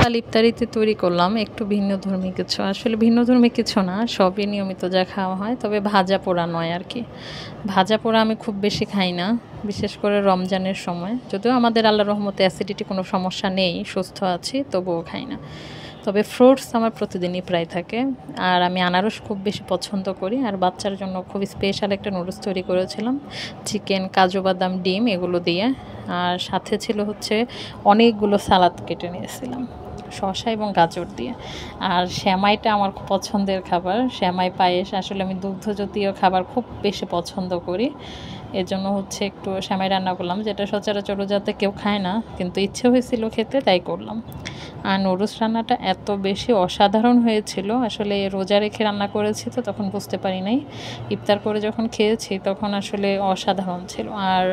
গতকাল ইফতারিতে তৈরি করলাম একটু ভিন্নধর্মী কিছু। আসলে ভিন্নধর্মী কিছু না, সবই নিয়মিত যা খাওয়া হয়, তবে ভাজা পোড়া নয় আর কি। ভাজা পোড়া আমি খুব বেশি খাই না, বিশেষ করে রমজানের সময়। যদিও আমাদের আল্লাহর রহমতে অ্যাসিডিটি কোনো সমস্যা নেই, সুস্থ আছি, তবুও খাই না। তবে ফ্রুটস আমার প্রতিদিনই প্রায় থাকে। আর আমি আনারস খুব বেশি পছন্দ করি। আর বাচ্চার জন্য খুব স্পেশাল একটা নুডলস তৈরি করেছিলাম, চিকেন, কাজু বাদাম, ডিম এগুলো দিয়ে। আর সাথে ছিল হচ্ছে অনেকগুলো সালাদ কেটে নিয়েছিলাম শসা এবং গাজর দিয়ে। আর সেমাইটা আমার খুব পছন্দের খাবার, সেমাই পায়েস। আসলে আমি দুগ্ধজাতীয় খাবার খুব বেশি পছন্দ করি, এজন্য হচ্ছে একটু সেমাই রান্না করলাম, যেটা সচরাচর যাতে কেউ খায় না, কিন্তু ইচ্ছে হয়েছিল খেতে, তাই করলাম। আর নুডলস রান্নাটা এত বেশি অসাধারণ হয়েছিল, আসলে রোজা রেখে রান্না করেছি তো তখন বুঝতে পারি নাই, ইফতার করে যখন খেয়েছি তখন আসলে অসাধারণ ছিল। আর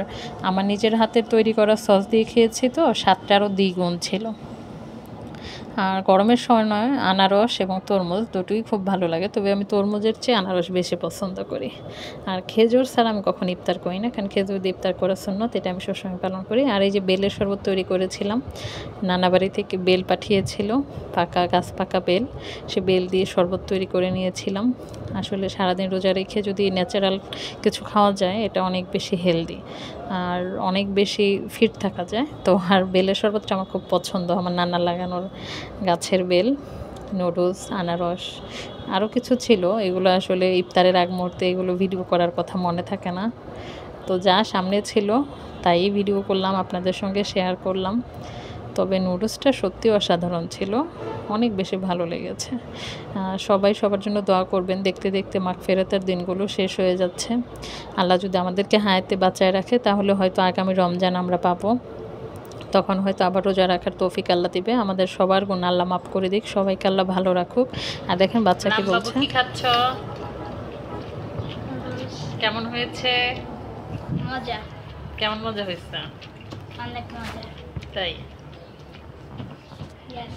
আমার নিজের হাতের তৈরি করা সস দিয়ে খেয়েছি তো স্বাদটা আরও দ্বিগুণ ছিল। আর গরমের সময় আনারস এবং তরমুজ দুটোই খুব ভালো লাগে, তবে আমি তরমুজের চেয়ে আনারস বেশি পছন্দ করি। আর খেজুর ছাড়া আমি কখনো ইফতার করি না, কারণ খেজুর দিয়ে ইফতার করা সুন্নত, এটা আমি সবসময় পালন করি। আর এই যে বেলের শরবত তৈরি করেছিলাম, নানা বাড়ি থেকে বেল পাঠিয়েছিল, পাকা গাছ পাকা বেল, সে বেল দিয়ে শরবত তৈরি করে নিয়েছিলাম। আসলে সারাদিন রোজা রেখে যদি ন্যাচারাল কিছু খাওয়া যায়, এটা অনেক বেশি হেলদি আর অনেক বেশি ফিট থাকা যায়। তো আর বেলের শরবতটা আমার খুব পছন্দ, আমার নানা লাগানোর গাছের বেল। নুডলস, আনারস, আরও কিছু ছিল, এগুলো আসলে ইফতারের আগ মুহূর্তে এগুলো ভিডিও করার কথা মনে থাকে না, তো যা সামনে ছিল তাই ভিডিও করলাম, আপনাদের সঙ্গে শেয়ার করলাম। তবে নুডলসটা সত্যি অসাধারণ ছিল, অনেক বেশি ভালো লেগেছে। সবাই সবার জন্য দোয়া করবেন। দেখতে দেখতে মাগফিরাতের দিনগুলো শেষ হয়ে যাচ্ছে। আল্লাহ যদি আমাদেরকে হায়াতে বাঁচায় রাখে, তাহলে হয়তো আগামী রমজান আমরা পাবো, তখন হয়তো আবার রোজা রাখার তৌফিক আল্লাহ দিবে। আমাদের সবার গুনাহ আল্লাহ মাফ করে দিক, সবাইকে আল্লাহ ভালো রাখুক। আর দেখেন বাচ্চা কি বলছে। কি খাচ্ছ? কেমন হয়েছে? মজা। কেমন মজা হয়েছে? অনেক মজা। তাই? Yes.